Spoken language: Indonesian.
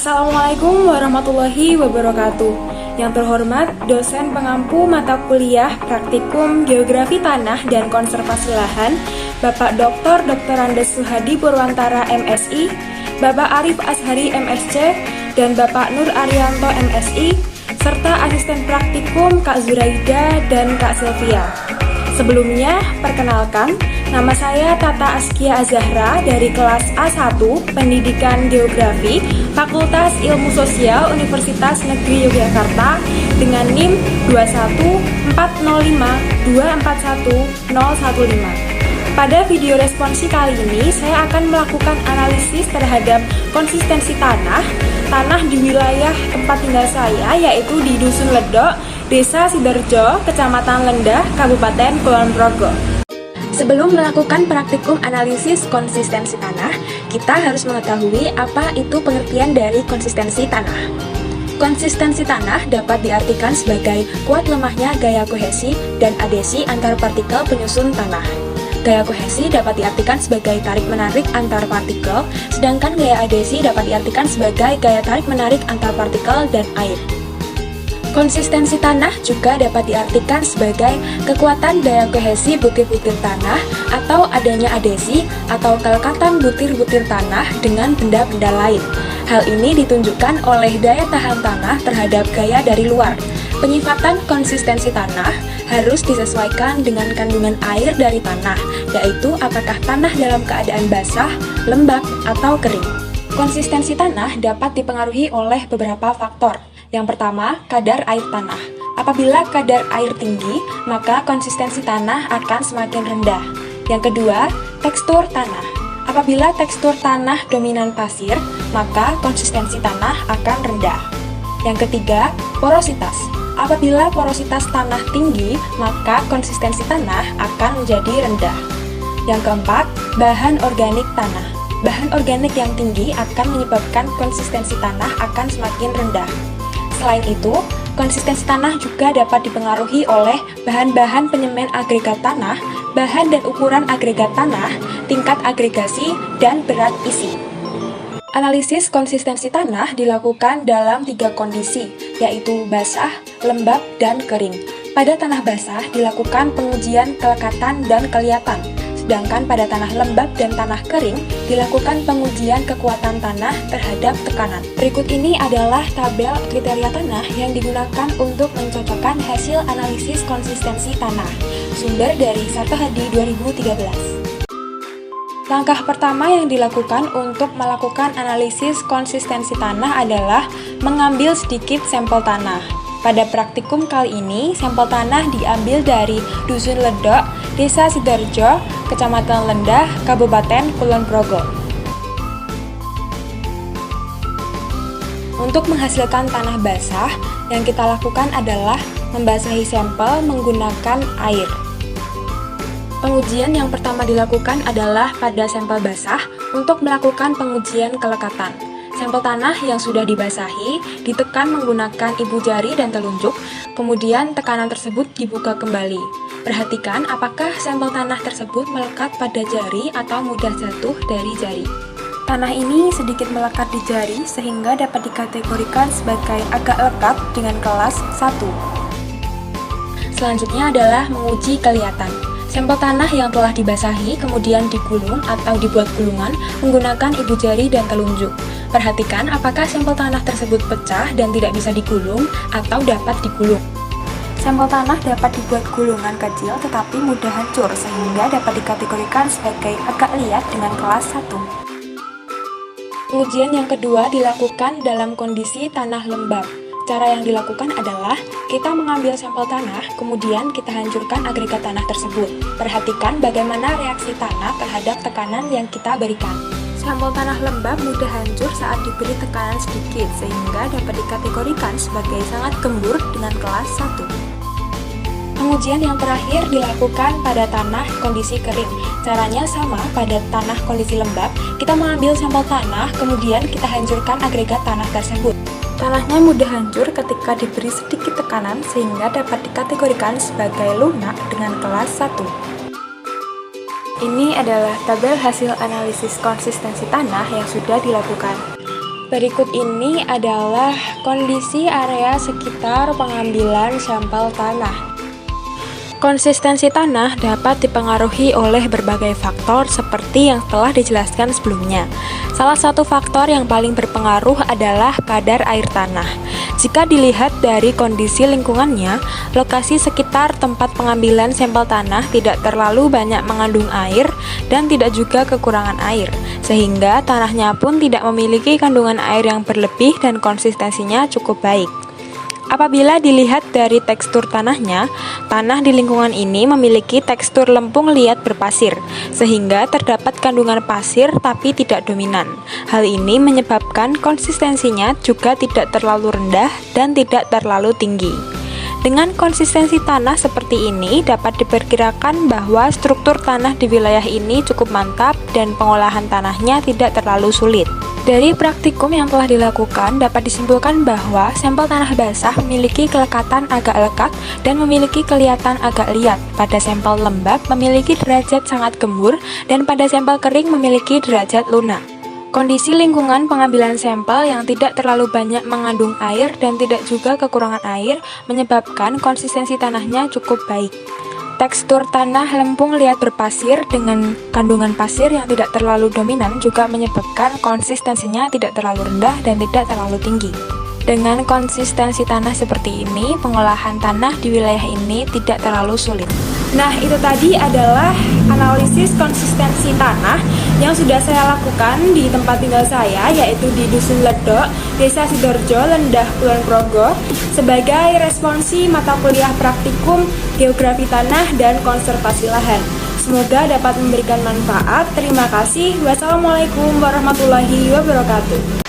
Assalamualaikum warahmatullahi wabarakatuh. Yang terhormat dosen pengampu mata kuliah praktikum Geografi Tanah dan Konservasi Lahan, Bapak Dr. Andes Suhadi Purwantara MSI, Bapak Arif Ashari MSc, dan Bapak Nur Arianto MSI, serta asisten praktikum Kak Zuraida dan Kak Sylvia. Sebelumnya, perkenalkan, nama saya Tata Askia Azahra dari kelas A1 Pendidikan Geografi Fakultas Ilmu Sosial Universitas Negeri Yogyakarta dengan NIM 21405241015. Pada video responsi kali ini, saya akan melakukan analisis terhadap konsistensi tanah di wilayah tempat tinggal saya, yaitu di Dusun Ledok, Desa Sidoarjo, Kecamatan Lendah, Kabupaten Kulon Progo. Sebelum melakukan praktikum analisis konsistensi tanah, kita harus mengetahui apa itu pengertian dari konsistensi tanah. Konsistensi tanah dapat diartikan sebagai kuat lemahnya gaya kohesi dan adhesi antar partikel penyusun tanah. Gaya kohesi dapat diartikan sebagai tarik-menarik antar partikel, sedangkan gaya adhesi dapat diartikan sebagai gaya tarik-menarik antar partikel dan air. Konsistensi tanah juga dapat diartikan sebagai kekuatan daya kohesi butir-butir tanah atau adanya adhesi atau kelekatan butir-butir tanah dengan benda-benda lain. Hal ini ditunjukkan oleh daya tahan tanah terhadap gaya dari luar. Penyifatan konsistensi tanah harus disesuaikan dengan kandungan air dari tanah, yaitu apakah tanah dalam keadaan basah, lembab, atau kering. Konsistensi tanah dapat dipengaruhi oleh beberapa faktor. Yang pertama, kadar air tanah. Apabila kadar air tinggi, maka konsistensi tanah akan semakin rendah. Yang kedua, tekstur tanah. Apabila tekstur tanah dominan pasir, maka konsistensi tanah akan rendah. Yang ketiga, porositas. Apabila porositas tanah tinggi, maka konsistensi tanah akan menjadi rendah. Yang keempat, bahan organik tanah. Bahan organik yang tinggi akan menyebabkan konsistensi tanah akan semakin rendah. Selain itu, konsistensi tanah juga dapat dipengaruhi oleh bahan-bahan penyemen agregat tanah, bahan dan ukuran agregat tanah, tingkat agregasi, dan berat isi. Analisis konsistensi tanah dilakukan dalam 3 kondisi, yaitu basah, lembab, dan kering. Pada tanah basah dilakukan pengujian kelekatan dan kelihatan, sedangkan pada tanah lembab dan tanah kering dilakukan pengujian kekuatan tanah terhadap tekanan. Berikut ini adalah tabel kriteria tanah yang digunakan untuk mencocokkan hasil analisis konsistensi tanah. Sumber dari Sartohadi 2013. Langkah pertama yang dilakukan untuk melakukan analisis konsistensi tanah adalah mengambil sedikit sampel tanah. Pada praktikum kali ini, sampel tanah diambil dari Dusun Ledok, Desa Sidoarjo, Kecamatan Lendah, Kabupaten Kulon Progo. Untuk menghasilkan tanah basah, yang kita lakukan adalah membasahi sampel menggunakan air. Pengujian yang pertama dilakukan adalah pada sampel basah untuk melakukan pengujian kelekatan. Sampel tanah yang sudah dibasahi ditekan menggunakan ibu jari dan telunjuk, kemudian tekanan tersebut dibuka kembali. Perhatikan apakah sampel tanah tersebut melekat pada jari atau mudah jatuh dari jari. Tanah ini sedikit melekat di jari sehingga dapat dikategorikan sebagai agak lekat dengan kelas 1. Selanjutnya adalah menguji kelihatan. Sampel tanah yang telah dibasahi kemudian digulung atau dibuat gulungan menggunakan ibu jari dan telunjuk. Perhatikan apakah sampel tanah tersebut pecah dan tidak bisa digulung atau dapat digulung. Sampel tanah dapat dibuat gulungan kecil tetapi mudah hancur sehingga dapat dikategorikan sebagai agak liat dengan kelas 1. Pengujian yang kedua dilakukan dalam kondisi tanah lembab. Cara yang dilakukan adalah kita mengambil sampel tanah, kemudian kita hancurkan agregat tanah tersebut. Perhatikan bagaimana reaksi tanah terhadap tekanan yang kita berikan. Sampel tanah lembab mudah hancur saat diberi tekanan sedikit, sehingga dapat dikategorikan sebagai sangat gembur dengan kelas 1. Pengujian yang terakhir dilakukan pada tanah kondisi kering. Caranya sama pada tanah kondisi lembab, kita mengambil sampel tanah, kemudian kita hancurkan agregat tanah tersebut. Tanahnya mudah hancur ketika diberi sedikit tekanan sehingga dapat dikategorikan sebagai lunak dengan kelas 1. Ini adalah tabel hasil analisis konsistensi tanah yang sudah dilakukan. Berikut ini adalah kondisi area sekitar pengambilan sampel tanah. Konsistensi tanah dapat dipengaruhi oleh berbagai faktor seperti yang telah dijelaskan sebelumnya. Salah satu faktor yang paling berpengaruh adalah kadar air tanah. Jika dilihat dari kondisi lingkungannya, lokasi sekitar tempat pengambilan sampel tanah tidak terlalu banyak mengandung air dan tidak juga kekurangan air, sehingga tanahnya pun tidak memiliki kandungan air yang berlebih dan konsistensinya cukup baik. Apabila dilihat dari tekstur tanahnya, tanah di lingkungan ini memiliki tekstur lempung liat berpasir, sehingga terdapat kandungan pasir tapi tidak dominan. Hal ini menyebabkan konsistensinya juga tidak terlalu rendah dan tidak terlalu tinggi. Dengan konsistensi tanah seperti ini, dapat diperkirakan bahwa struktur tanah di wilayah ini cukup mantap dan pengolahan tanahnya tidak terlalu sulit. Dari praktikum yang telah dilakukan, dapat disimpulkan bahwa sampel tanah basah memiliki kelekatan agak lekat dan memiliki kelihatan agak liat. Pada sampel lembab memiliki derajat sangat gembur dan pada sampel kering memiliki derajat lunak. Kondisi lingkungan pengambilan sampel yang tidak terlalu banyak mengandung air dan tidak juga kekurangan air menyebabkan konsistensi tanahnya cukup baik. Tekstur tanah lempung liat berpasir dengan kandungan pasir yang tidak terlalu dominan juga menyebabkan konsistensinya tidak terlalu rendah dan tidak terlalu tinggi. Dengan konsistensi tanah seperti ini, pengolahan tanah di wilayah ini tidak terlalu sulit. Nah, itu tadi adalah analisis konsistensi tanah yang sudah saya lakukan di tempat tinggal saya, yaitu di Dusun Ledok, Desa Sidoarjo, Lendah, Kulon Progo, sebagai responsi mata kuliah praktikum Geografi Tanah dan Konservasi Lahan. Semoga dapat memberikan manfaat. Terima kasih. Wassalamualaikum warahmatullahi wabarakatuh.